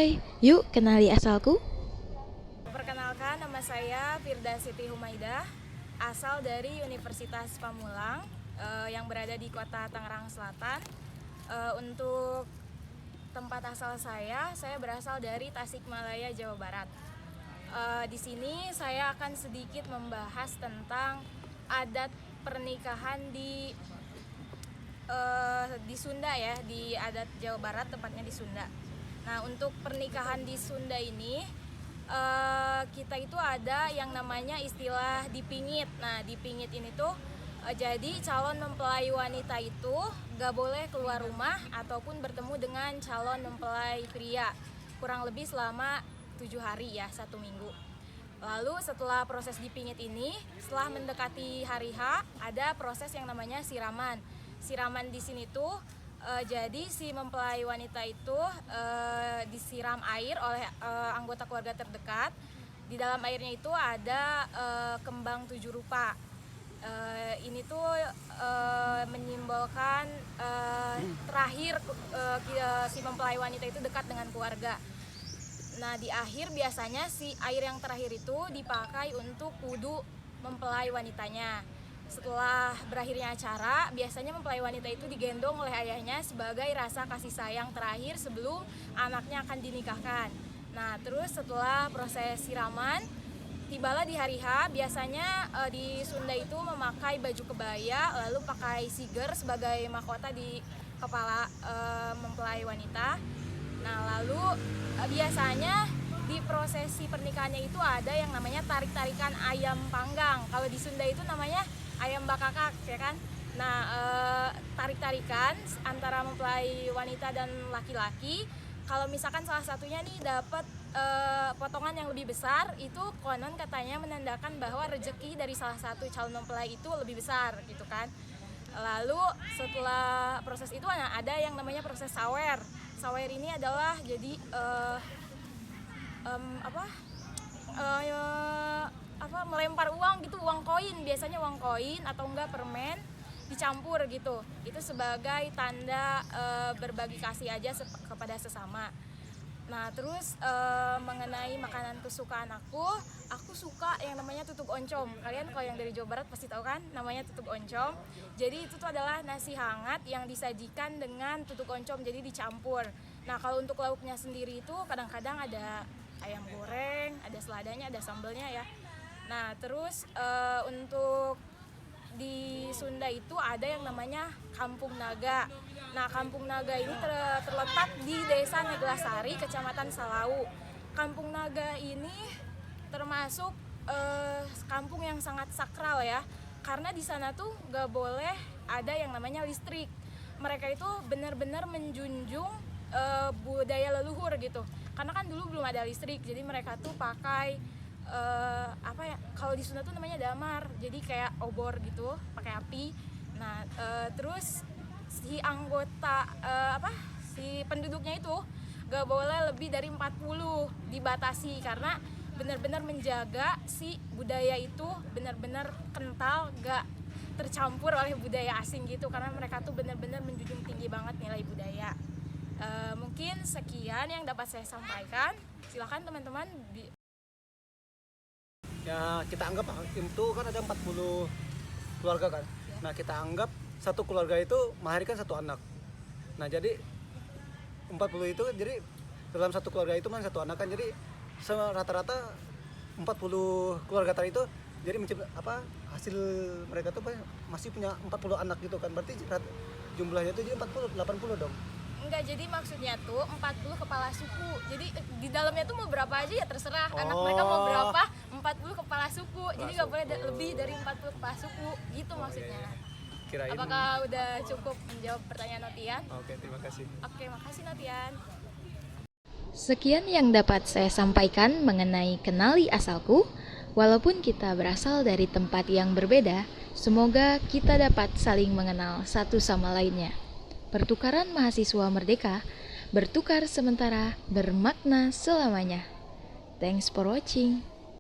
Hai, yuk kenali asalku. Perkenalkan, nama saya Firda Siti Humaidah, asal dari Universitas Pamulang yang berada di kota Tangerang Selatan. Untuk tempat asal saya berasal dari Tasikmalaya, Jawa Barat. Di sini saya akan sedikit membahas tentang adat pernikahan di Sunda ya, di adat Jawa Barat, tepatnya di Sunda. Nah, untuk pernikahan di Sunda ini kita itu ada yang namanya istilah dipingit. Nah, dipingit ini tuh jadi calon mempelai wanita itu gak boleh keluar rumah ataupun bertemu dengan calon mempelai pria kurang lebih selama 7 hari ya, 1 minggu. Lalu setelah proses dipingit ini, setelah mendekati hari H, ada proses yang namanya siraman. Siraman di sini tuh jadi si mempelai wanita itu disiram air oleh anggota keluarga terdekat. Di dalam airnya itu ada kembang 7 rupa. Ini tuh menyimbolkan terakhir si mempelai wanita itu dekat dengan keluarga. Nah, di akhir biasanya si air yang terakhir itu dipakai untuk wudu mempelai wanitanya. Setelah berakhirnya acara, biasanya mempelai wanita itu digendong oleh ayahnya sebagai rasa kasih sayang terakhir sebelum anaknya akan dinikahkan. Nah, terus setelah proses siraman, tibalah di hari H. Biasanya di Sunda itu memakai baju kebaya, lalu pakai siger sebagai mahkota di kepala mempelai wanita. Nah, lalu biasanya di prosesi pernikahannya itu ada yang namanya tarik-tarikan ayam panggang. Kalau di Sunda itu namanya ayam bakakak, ya kan? Nah, tarik-tarikan antara mempelai wanita dan laki-laki. Kalau misalkan salah satunya nih dapat potongan yang lebih besar, itu konon katanya menandakan bahwa rezeki dari salah satu calon mempelai itu lebih besar, gitu kan? Lalu setelah proses itu ada yang namanya proses sawer. Sawer ini adalah jadi melempar uang gitu, uang koin, biasanya uang koin atau enggak permen dicampur gitu. Itu sebagai tanda berbagi kasih aja kepada sesama. Nah, terus mengenai makanan kesukaan aku suka yang namanya tutug oncom. Kalian kalau yang dari Jawa Barat pasti tahu kan namanya tutug oncom. Jadi itu tuh adalah nasi hangat yang disajikan dengan tutug oncom, jadi dicampur. Nah, kalau untuk lauknya sendiri itu kadang-kadang ada ayam goreng, ada seladanya, ada sambelnya ya. Nah, terus untuk di Sunda itu ada yang namanya Kampung Naga. Nah, Kampung Naga ini terletak di Desa Neglasari, Kecamatan Salau. Kampung Naga ini termasuk kampung yang sangat sakral ya, karena di sana tuh gak boleh ada yang namanya listrik. Mereka itu benar-benar menjunjung budaya leluhur gitu. Karena kan dulu belum ada listrik, jadi mereka tuh pakai kalau di Sunda tuh namanya damar, jadi kayak obor gitu, pakai api. Nah, terus si anggota si penduduknya itu gak boleh lebih dari 40, dibatasi karena benar-benar menjaga si budaya itu benar-benar kental, gak tercampur oleh budaya asing gitu, karena mereka tuh benar-benar menjunjung tinggi banget nilai budaya. Mungkin sekian yang dapat saya sampaikan. Silakan teman-teman. Ya, kita anggap itu kan ada 40 keluarga kan. Ya. Nah, kita anggap satu keluarga itu melahirkan satu anak. Nah, jadi 40 itu jadi dalam satu keluarga itu kan satu anak kan, jadi rata-rata 40 keluarga tadi itu jadi hasil mereka tuh masih punya 40 anak gitu kan. Berarti jumlahnya itu jadi 80 dong. Enggak, jadi maksudnya tuh 40 kepala suku. Jadi di dalamnya tuh mau berapa aja ya terserah. Anak mereka mau berapa, 40 kepala suku. Jadi nggak boleh lebih dari 40 kepala suku. Gitu maksudnya. Kirain. Apakah udah cukup menjawab pertanyaan Notian? Oke, terima kasih. Oke, makasih Notian. Sekian yang dapat saya sampaikan mengenai kenali asalku. Walaupun kita berasal dari tempat yang berbeda, semoga kita dapat saling mengenal satu sama lainnya. Pertukaran mahasiswa merdeka, bertukar sementara, bermakna selamanya. Thanks for watching.